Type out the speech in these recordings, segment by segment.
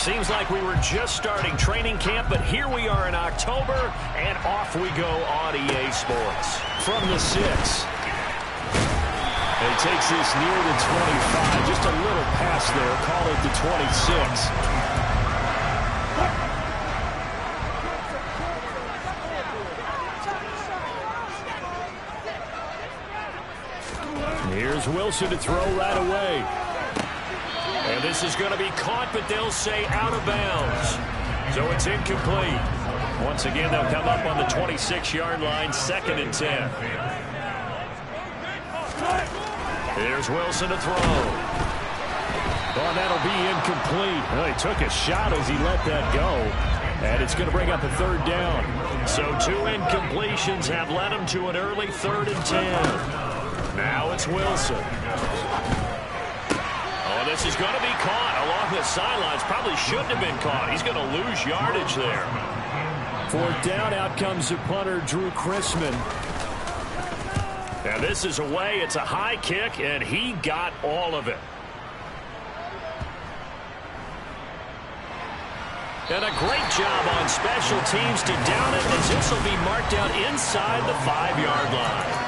Seems like we were just starting training camp, but here we are in October, and off we go on EA Sports. From the 6. And he takes this near the 25. Just a little pass there. Call it the 26. Here's Wilson to throw right away. And this is going to be caught, but they'll say out of bounds. So it's incomplete. Once again, they'll come up on the 26-yard line, 2nd and 10. Here's Wilson to throw. Oh, that'll be incomplete. Well, he took a shot as he let that go. And it's going to bring up a 3rd down. So 2 incompletions have led him to an early 3rd and 10. Now it's Wilson. This is going to be caught along the sidelines. Probably shouldn't have been caught. He's going to lose yardage there. 4th down, out comes the punter, Drew Chrisman. Now this is away. It's a high kick, and he got all of it. And a great job on special teams to down it, as this will be marked out inside the 5-yard line.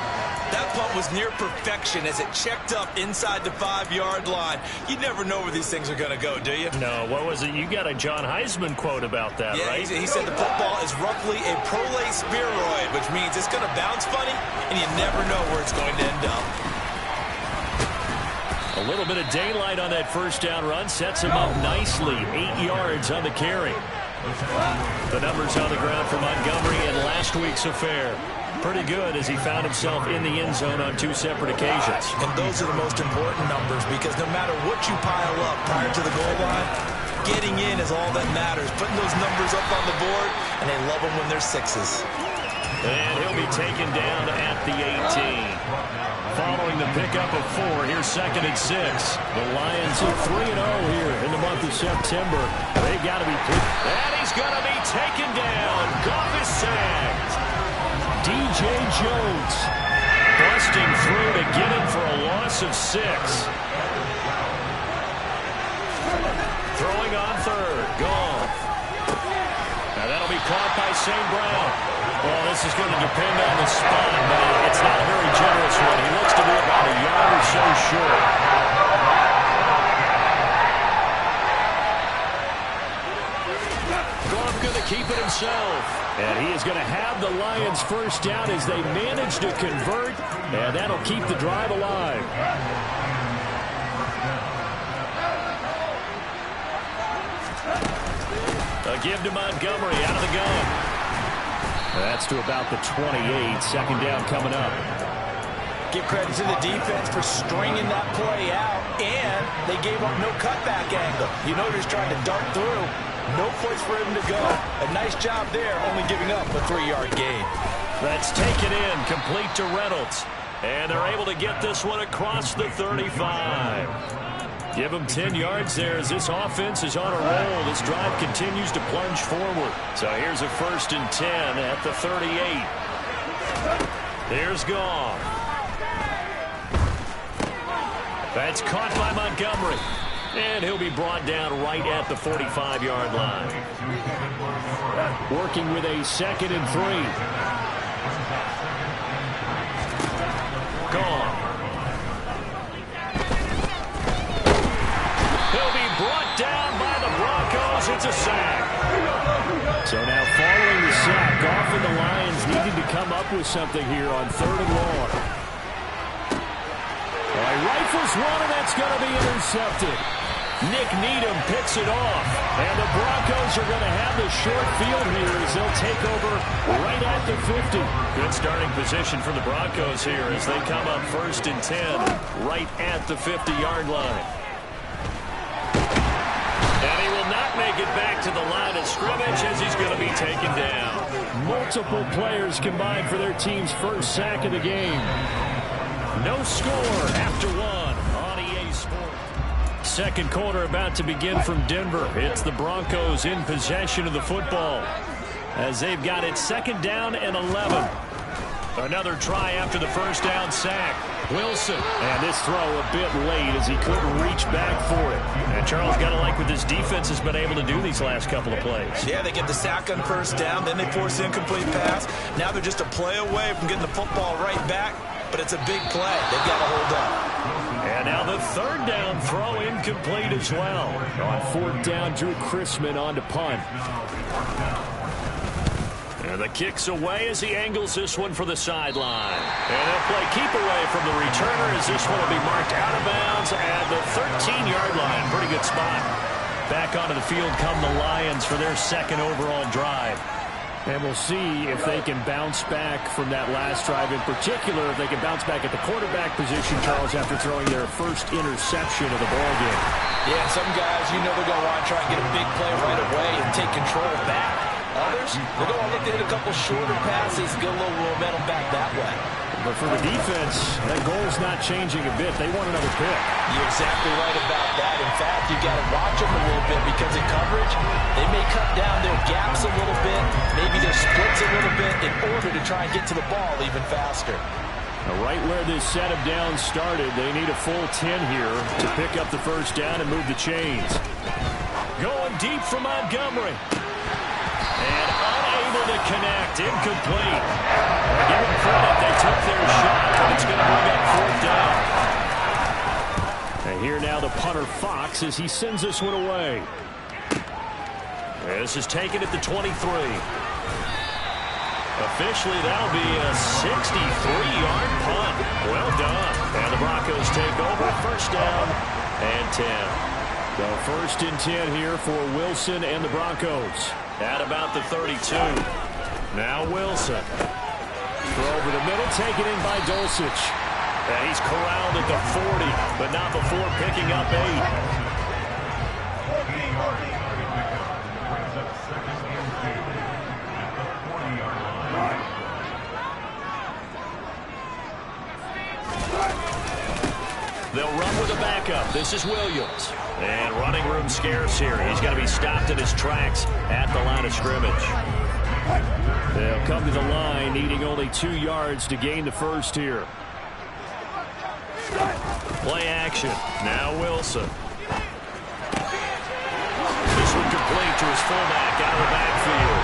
That punt was near perfection as it checked up inside the 5-yard line. You never know where these things are going to go, do you? No, what was it? You got a John Heisman quote about that, right? He said the football is roughly a prolate spheroid, which means it's going to bounce funny, and you never know where it's going to end up. A little bit of daylight on that 1st down run sets him up nicely. 8 yards on the carry. The numbers on the ground for Montgomery in last week's affair. Pretty good as he found himself in the end zone on 2 separate occasions. And those are the most important numbers, because no matter what you pile up prior to the goal line, getting in is all that matters. Putting those numbers up on the board, and they love them when they're 6s. And he'll be taken down at the 18. Following the pickup of 4, here's 2nd and 6. The Lions are 3-0 here in the month of September. They've got to be... And he's going to be taken down. Goff is sacked. DJ Jones busting through to get him for a loss of 6. Throwing on 3rd. Goff. Now that'll be caught by St. Brown. Well, this is going to depend on the spot, but it's not a very generous one. He looks to be about a yard or so short. Goff going to keep it himself. And he is going to have the Lions 1st down as they manage to convert, and that'll keep the drive alive. A give to Montgomery out of the gun. That's to about the 28. 2nd down coming up. Give credit to the defense for stringing that play out, and they gave up no cutback angle. You know, just trying to dart through. No place for him to go. A nice job there, only giving up a 3-yard gain. That's taken in, complete to Reynolds. And they're able to get this one across the 35. Give them 10 yards there as this offense is on a roll. This drive continues to plunge forward. So here's a 1st and 10 at the 38. Here's Goff. That's caught by Montgomery. And he'll be brought down right at the 45-yard line. Working with a 2nd and 3. Gone. He'll be brought down by the Broncos. It's a sack. So now following the sack, Goff and the Lions needing to come up with something here on 3rd and long. All right, rifles one, and that's going to be intercepted. Nick Needham picks it off, and the Broncos are going to have the short field here as they'll take over right at the 50. Good starting position for the Broncos here as they come up 1st and 10 right at the 50-yard line. And he will not make it back to the line of scrimmage as he's going to be taken down. Multiple players combined for their team's 1st sack of the game. No score after 1 on EA Sports. 2nd quarter about to begin from Denver. It's the Broncos in possession of the football as they've got it 2nd down and 11. Another try after the first down sack. Wilson. And this throw a bit late as he couldn't reach back for it. And Charles, got to like what this defense has been able to do these last couple of plays. Yeah, they get the sack on first down, then they force the incomplete pass. Now they're just a play away from getting the football right back, but it's a big play. They've got to hold up. And now the third down throw incomplete as well. On fourth down, Drew Chrisman on to punt. And the kick's away as he angles this one for the sideline. And they'll play keep away from the returner as this one will be marked out of bounds at the 13-yard line. Pretty good spot. Back onto the field come the Lions for their second overall drive. And we'll see if they can bounce back from that last drive. In particular, if they can bounce back at the quarterback position, Charles, after throwing their first interception of the ballgame. Yeah, some guys, you know they're going to want to try and get a big play right away and take control back. Others, they're going to look to hit a couple shorter passes, get a little momentum back that way. But for the defense, that goal's not changing a bit. They want another pick. You're exactly right about that. In fact, you got to watch them a little bit because in coverage, they may cut down their gaps a little bit, maybe their splits a little bit in order to try and get to the ball even faster. Now, right where this set of downs started, they need a full 10 here to pick up the first down and move the chains. Going deep for Montgomery. And unable to connect. Incomplete. Give them credit. They took their shot, but it's going to bring up fourth down. And here now the punter Fox as he sends this one away. This is taken at the 23. Officially, that'll be a 63-yard punt. Well done. And the Broncos take over. First down and 10. So first and 10 here for Wilson and the Broncos. At about the 32. Now Wilson. Throw over the middle, taken in by Dulcich. And he's corralled at the 40, but not before picking up 8. They'll run with a backup. This is Williams. And running room scarce here. He's going to be stopped in his tracks at the line of scrimmage. They'll come to the line, needing only 2 yards to gain the first here. Play action. Now Wilson. This one complete to his fullback out of the backfield.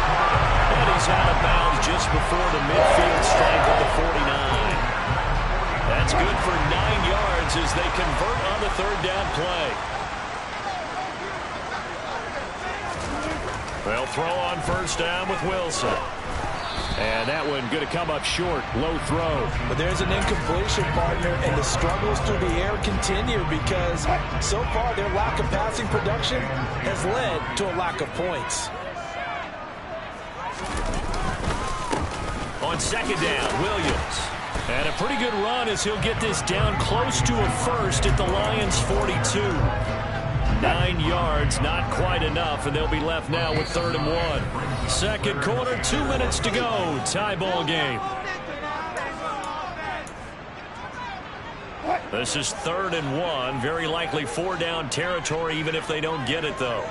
And he's out of bounds just before the midfield stripe at the 49. That's good for 9 yards as they convert on the third down play. They'll throw on first down with Wilson. And that one going to come up short. Low throw. But there's an incompletion, partner, and the struggles through the air continue because so far their lack of passing production has led to a lack of points. On second down, Williams. And a pretty good run as he'll get this down close to a first at the Lions' 42. 9 yards, not quite enough, and they'll be left now with 3rd and 1. Second quarter, 2 minutes to go. Tie ball game. This is 3rd and 1. Very likely 4-down territory, even if they don't get it, though.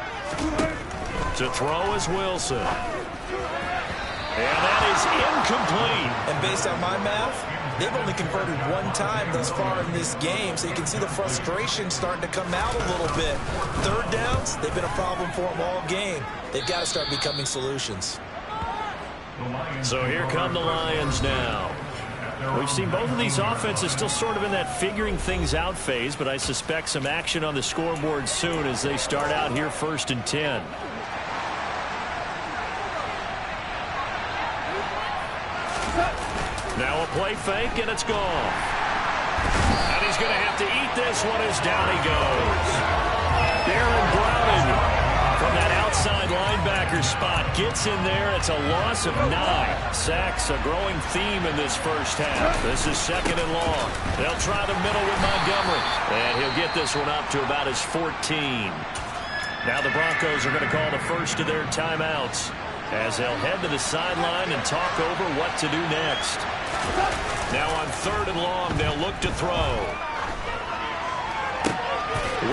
To throw is Wilson. And that is incomplete. And based on my math, they've only converted 1 time thus far in this game, so you can see the frustration starting to come out a little bit. Third downs, they've been a problem for them all game. They've got to start becoming solutions. So here come the Lions now. We've seen both of these offenses still sort of in that figuring things out phase, but I suspect some action on the scoreboard soon as they start out here 1st and 10. Now a play fake, and it's gone. And he's going to have to eat this one as down he goes. Darren Browning from that outside linebacker spot gets in there. It's a loss of 9. Sacks, a growing theme in this first half. This is 2nd and long. They'll try the middle with Montgomery. And he'll get this one up to about his 14. Now the Broncos are going to call the first of their timeouts as they'll head to the sideline and talk over what to do next. Now on 3rd and long, they'll look to throw.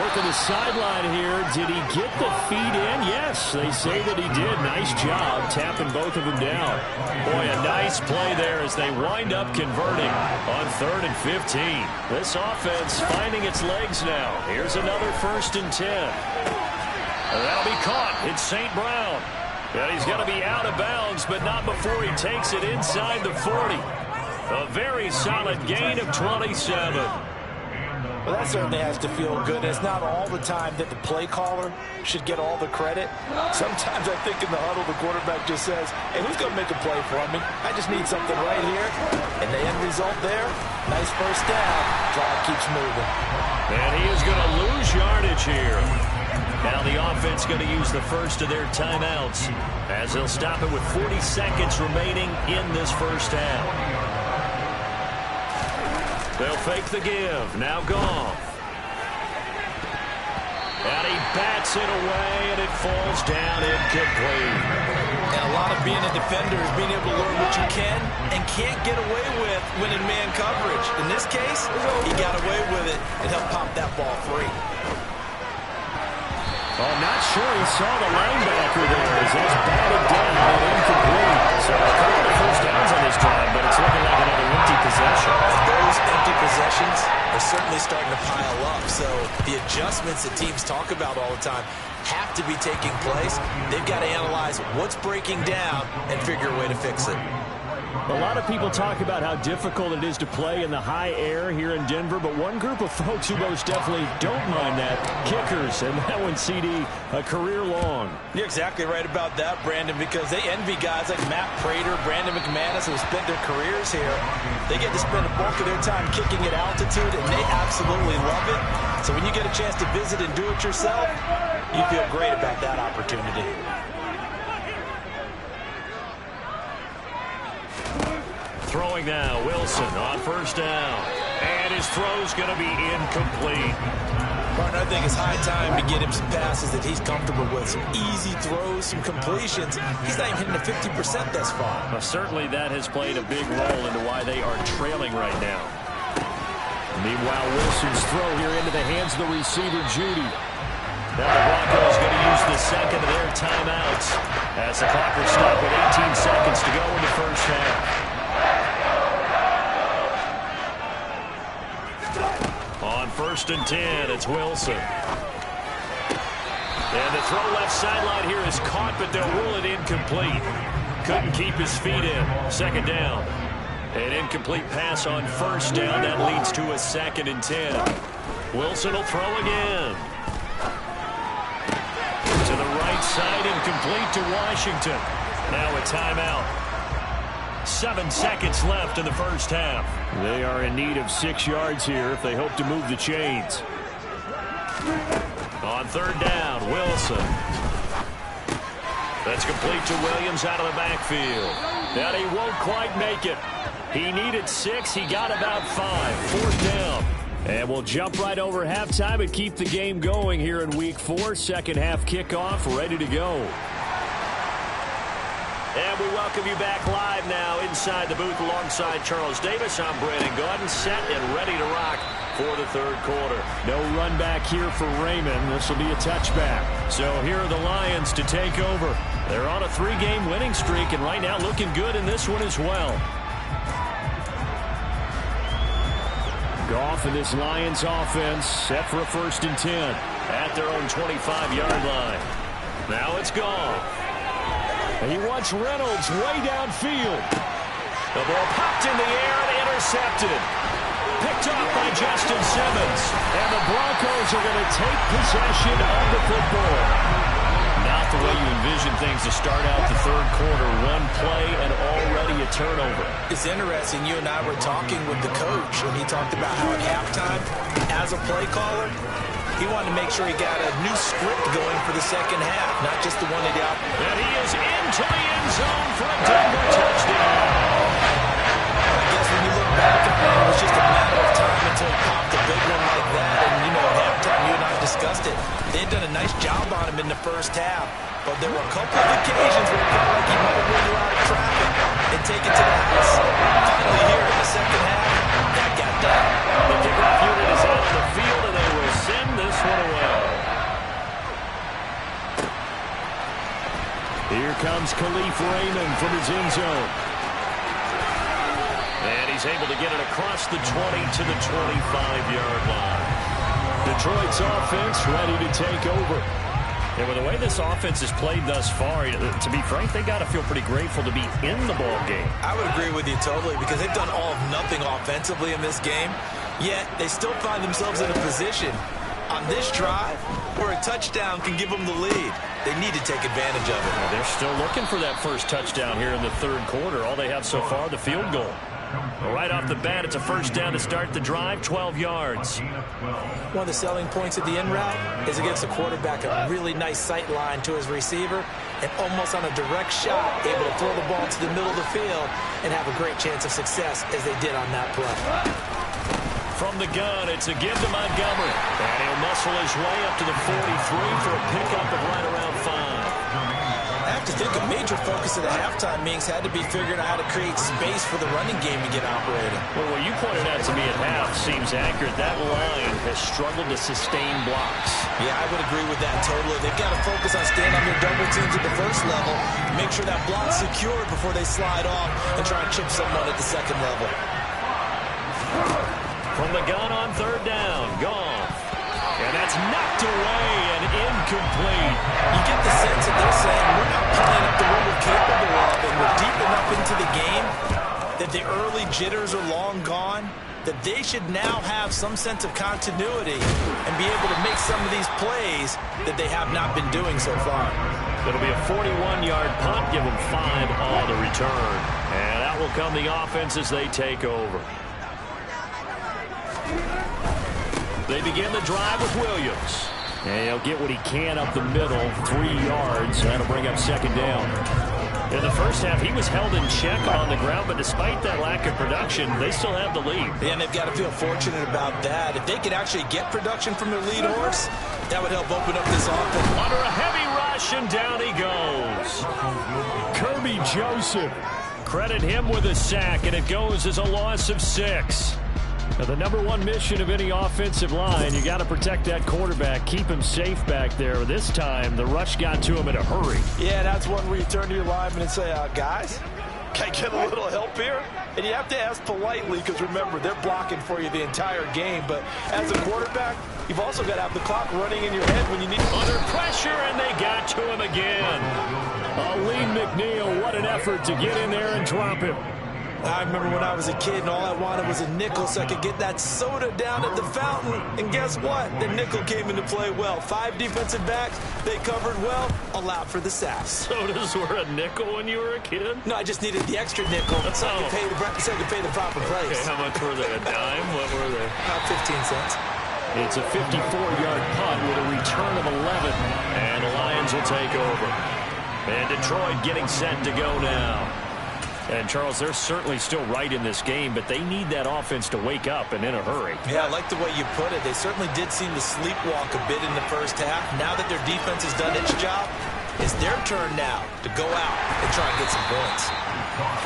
Working the sideline here. Did he get the feet in? Yes, they say that he did. Nice job tapping both of them down. Boy, a nice play there as they wind up converting on 3rd and 15. This offense finding its legs now. Here's another 1st and 10. That'll be caught. It's St. Brown. And he's going to be out of bounds, but not before he takes it inside the 40. A very solid gain of 27. Well, that certainly has to feel good. It's not all the time that the play caller should get all the credit. Sometimes I think in the huddle, the quarterback just says, hey, who's going to make a play for me? I just need something right here. And the end result there, nice first down. Drive keeps moving. And he is going to lose yardage here. Now the offense going to use the first of their timeouts as they'll stop it with 40 seconds remaining in this first half. They'll fake the give. Now Goff. And he bats it away, and it falls down incomplete. And a lot of being a defender is being able to learn what you can and can't get away with when in man coverage. In this case, he got away with it and helped pop that ball free. Well, I'm not sure he saw the linebacker there as it's batted down and incomplete. So a couple of first downs on this drive, but it's looking like another empty possession. Those empty possessions are certainly starting to pile up. So the adjustments that teams talk about all the time have to be taking place. They've got to analyze what's breaking down and figure a way to fix it. A lot of people talk about how difficult it is to play in the high air here in Denver, but one group of folks who most definitely don't mind that, kickers, and that one, CD, a career long. You're exactly right about that, Brandon, because they envy guys like Matt Prater, Brandon McManus, who have spent their careers here. They get to spend a bulk of their time kicking at altitude, and they absolutely love it. So when you get a chance to visit and do it yourself, you feel great about that opportunity. Throwing now, Wilson on first down. And his throw's going to be incomplete. Martin, I think it's high time to get him some passes that he's comfortable with. Some easy throws, some completions. He's not even hitting the 50% thus far. Well, certainly that has played a big role into why they are trailing right now. Meanwhile, Wilson's throw here into the hands of the receiver, Judy. Now the Broncos going to use the second of their timeouts as the clock will stop with 18 seconds to go in the first half. On 1st and 10, it's Wilson. And the throw left sideline here is caught, but they'll rule it incomplete. Couldn't keep his feet in. 2nd down. An incomplete pass on 1st down. That leads to a 2nd and 10. Wilson will throw again. To the right side, incomplete to Washington. Now a timeout. 7 seconds left in the first half. They are in need of 6 yards here if they hope to move the chains. On 3rd down, Wilson. That's complete to Williams out of the backfield. And he won't quite make it. He needed 6. He got about 5. 4th down. And we'll jump right over halftime and keep the game going here in Week 4. Second half kickoff, ready to go. And we welcome you back live now inside the booth alongside Charles Davis. I'm Brandon Gaudin, set and ready to rock for the 3rd quarter. No run back here for Raymond. This will be a touchback. So here are the Lions to take over. They're on a 3-game winning streak and right now looking good in this one as well. Goff and this Lions offense set for a 1st and 10 at their own 25-yard line. Now it's Goff. And he wants Reynolds way downfield. The ball popped in the air and intercepted. Picked up by Justin Simmons. And the Broncos are going to take possession of the football. Not the way you envision things to start out the 3rd quarter. One play and already a turnover. It's interesting. You and I were talking with the coach, and he talked about how at halftime, as a play caller, he wanted to make sure he got a new script going for the 2nd half, not just the one he got. And he is into the end zone for a Denver touchdown. I guess when you look back on it, it was just a matter of time until he popped a big one like that. And, you know, at halftime, you and I discussed it. They had done a nice job on him in the first half, but there were a couple of occasions where it felt like he might have run you out of traffic and taken to the house. Finally here in the 2nd half, that got done. The kickoff unit is out on the field, and they will send this one away. Here comes Khalif Raymond from his end zone. And he's able to get it across the 20 to the 25-yard line. Detroit's offense ready to take over. Yeah, with the way this offense has played thus far, to be frank, they got to feel pretty grateful to be in the ball game. I would agree with you totally because they've done all of nothing offensively in this game, yet they still find themselves in a position on this drive where a touchdown can give them the lead. They need to take advantage of it. Well, they're still looking for that first touchdown here in the third quarter. All they have so far, the field goal. Well, right off the bat, it's a first down to start the drive, 12 yards. One of the selling points of the in route is it gives the quarterback a really nice sight line to his receiver and almost on a direct shot, able to throw the ball to the middle of the field and have a great chance of success as they did on that play. From the gun, it's a give to Montgomery. And he'll muscle his way up to the 43 for a pickup of right around 5. I have to think a major focus of the halftime meetings had to be figuring out how to create space for the running game to get operating. Well, what you pointed out to me at half seems accurate. That line has struggled to sustain blocks. Yeah, I would agree with that totally. They've got to focus on staying on their double teams at the first level, make sure that block's secured before they slide off and try and chip someone at the second level. From the gun on third down, Goff. And that's knocked away and incomplete. You get the sense that they're saying we're not playing up to what we're capable of, and we're deep enough into the game that the early jitters are long gone, that they should now have some sense of continuity and be able to make some of these plays that they have not been doing so far. It'll be a 41-yard punt, give them 5 all to return. And out will come the offense as they take over. They begin the drive with Williams. And he'll get what he can up the middle, 3 yards. That'll bring up second down. In the first half, he was held in check on the ground, but despite that lack of production, they still have the lead. Yeah, and they've got to feel fortunate about that. If they could actually get production from their lead horse, that would help open up this offense. Under a heavy rush, and down he goes. Kirby Joseph. Credit him with a sack, and it goes as a loss of 6. Now, the number one mission of any offensive line, you got to protect that quarterback, keep him safe back there. This time, the rush got to him in a hurry. Yeah, that's one where you turn to your lineman and say, guys, can I get a little help here? And you have to ask politely because, remember, they're blocking for you the entire game. But as a quarterback, you've also got to have the clock running in your head when you need... Under pressure, and they got to him again. Aleem McNeil, what an effort to get in there and drop him. I remember when I was a kid and all I wanted was a nickel so I could get that soda down at the fountain. And guess what? The nickel came into play well. 5 defensive backs, they covered well, allowed for the sack. Sodas were a nickel when you were a kid? No, I just needed the extra nickel so I could pay the proper price. Okay, how much were they? A dime? What were they? About 15 cents. It's a 54-yard punt with a return of 11. And the Lions will take over. And Detroit getting set to go now. And, Charles, they're certainly still right in this game, but they need that offense to wake up and in a hurry. Yeah, I like the way you put it. They certainly did seem to sleepwalk a bit in the first half. Now that their defense has done its job, it's their turn now to go out and try and get some points.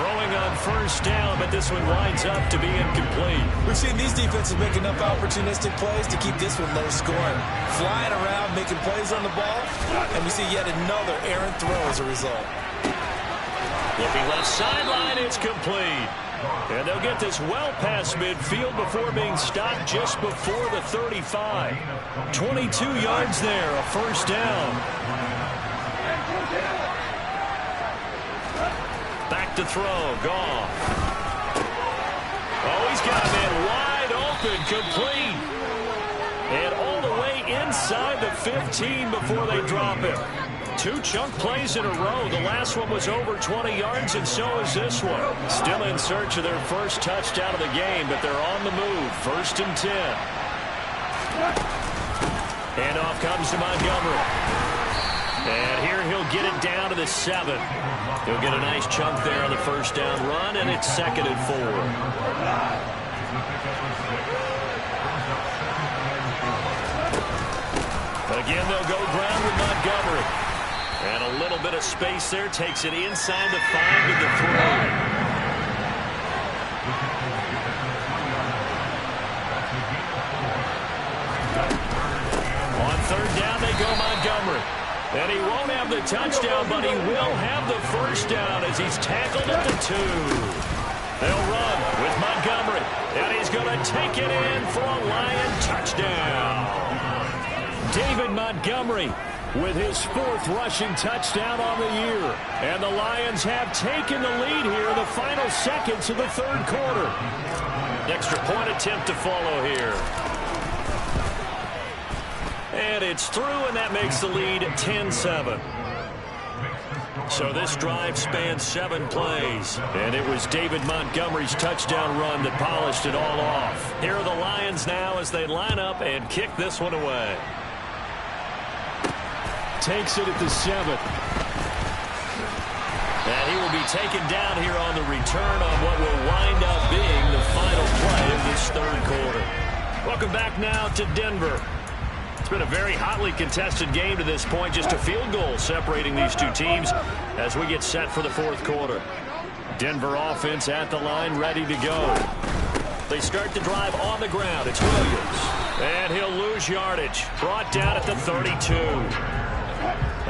Throwing on first down, but this one winds up to be incomplete. We've seen these defenses make enough opportunistic plays to keep this one low scoring. Flying around, making plays on the ball, and we see yet another errant throw as a result. Looking left sideline, it's complete. And they'll get this well past midfield before being stopped just before the 35. 22 yards there, a first down. Back to throw, Goff. Oh, he's got a man wide open, complete. And all the way inside the 15 before they drop him. 2 chunk plays in a row. The last one was over 20 yards, and so is this one. Still in search of their first touchdown of the game, but they're on the move. 1st and 10. And off comes to Montgomery. And here he'll get it down to the 7. He'll get a nice chunk there on the first down run, and it's 2nd and 4. Again, they'll go ground with Montgomery. And a little bit of space there. Takes it inside the 5 to the 3. On 3rd down, they go Montgomery. And he won't have the touchdown, but he will have the first down as he's tackled at the 2. They'll run with Montgomery, and he's going to take it in for a Lion touchdown. David Montgomery with his 4th rushing touchdown on the year. And the Lions have taken the lead here in the final seconds of the 3rd quarter. Extra point attempt to follow here. And it's through, and that makes the lead 10-7. So this drive spans 7 plays. And it was David Montgomery's touchdown run that polished it all off. Here are the Lions now as they line up and kick this one away. Takes it at the 7. And he will be taken down here on the return on what will wind up being the final play of this 3rd quarter. Welcome back now to Denver. It's been a very hotly contested game to this point. Just a field goal separating these two teams as we get set for the 4th quarter. Denver offense at the line, ready to go. They start the drive on the ground. It's Williams. And he'll lose yardage. Brought down at the 32.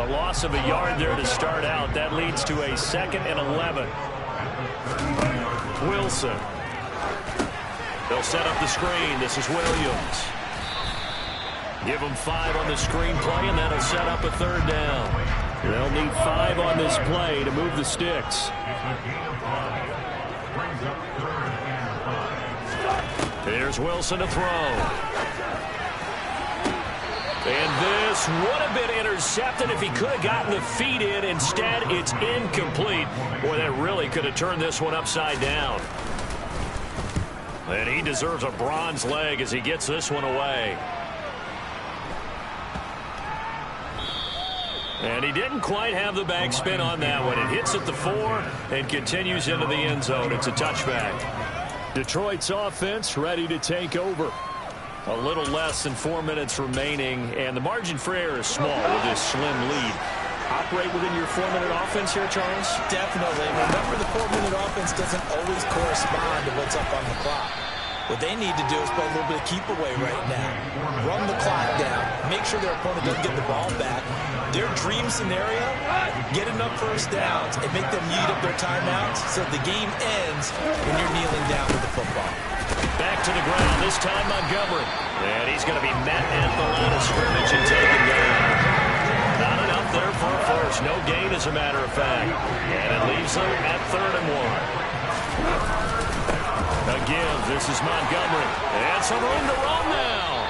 A loss of a yard there to start out. That leads to a 2nd and 11. Wilson. They'll set up the screen. This is Williams. Give them 5 on the screen play, and that'll set up a 3rd down. They'll need 5 on this play to move the sticks. Here's Wilson to throw. And this would have been intercepted if he could have gotten the feet in. Instead, it's incomplete. Boy, that really could have turned this one upside down. And he deserves a bronze leg as he gets this one away. And he didn't quite have the backspin on that one. It hits at the 4 and continues into the end zone. It's a touchback. Detroit's offense ready to take over. A little less than 4 minutes remaining, and the margin for error is small with this slim lead. Operate within your 4-minute offense here, Charles? Definitely. Remember, the 4-minute offense doesn't always correspond to what's up on the clock. What they need to do is play a little bit of keep away right now. Run the clock down. Make sure their opponent doesn't get the ball back. Their dream scenario, get enough first downs and make them eat up their timeouts so the game ends when you're kneeling down with the football. Back to the ground, this time Montgomery. And he's going to be met at the line of scrimmage and taken down. Not enough there for a first. No gain, as a matter of fact. And it leaves them at 3rd and 1. Again, this is Montgomery. And some room to run now.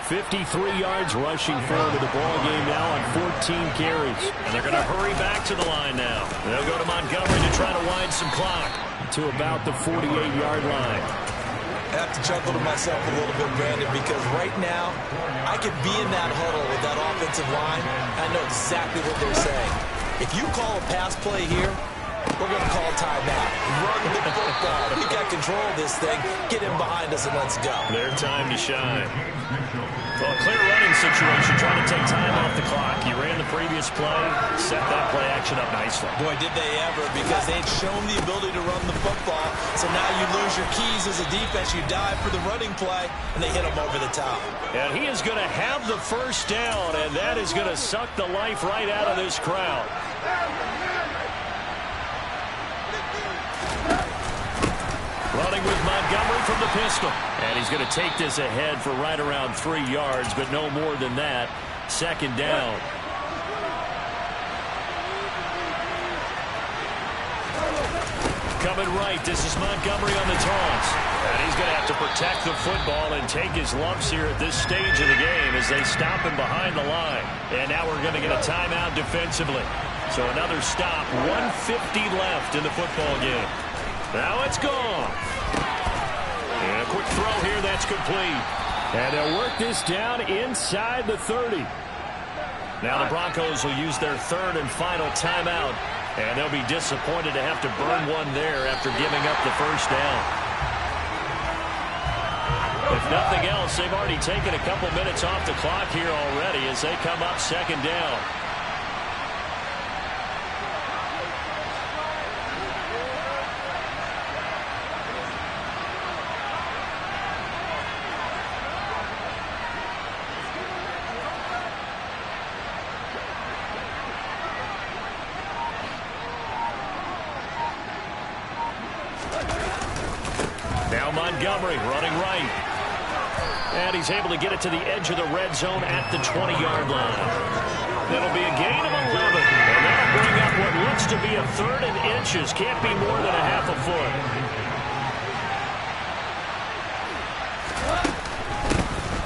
53 yards rushing forward to the ball game now on 14 carries. And they're going to hurry back to the line now. They'll go to Montgomery to try to wind some clock to about the 48-yard line. I have to chuckle to myself a little bit, Brandon, because right now I could be in that huddle with that offensive line. I know exactly what they're saying. If you call a pass play here, we're going to call timeout. Run the football. We got control of this thing. Get in behind us and let's go. Their time to shine. Well, a clear running situation, trying to take time off the clock. He ran the previous play, set that play action up nicely. Boy, did they ever, because they'd shown the ability to run the football. So now you lose your keys as a defense. You dive for the running play, and they hit him over the top. And he is going to have the first down, and that is going to suck the life right out of this crowd. Running with Montgomery from the pistol. And he's going to take this ahead for right around 3 yards, but no more than that. 2nd down. Coming right, this is Montgomery on the toss. And he's going to have to protect the football and take his lumps here at this stage of the game as they stop him behind the line. And now we're going to get a timeout defensively. So another stop, 1:50 left in the football game. Now it's gone. And a quick throw here, that's complete. And they'll work this down inside the 30. Now the Broncos will use their 3rd and final timeout. And they'll be disappointed to have to burn one there after giving up the first down. If nothing else, they've already taken a couple minutes off the clock here already as they come up 2nd down. Now Montgomery running right. And he's able to get it to the edge of the red zone at the 20-yard line. That'll be a gain of 11. And that'll bring up what looks to be a 3rd and inches. Can't be more than a half a foot.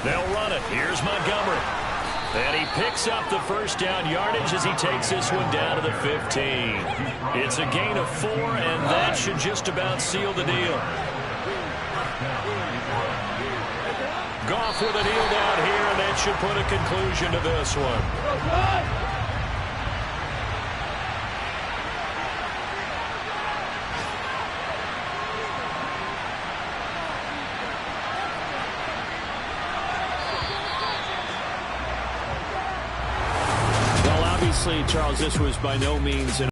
They'll run it. Here's Montgomery. And he picks up the first down yardage as he takes this one down to the 15. It's a gain of 4, and that should just about seal the deal. Goff with a kneel down here, and that should put a conclusion to this one. Well, obviously, Charles, this was by no means an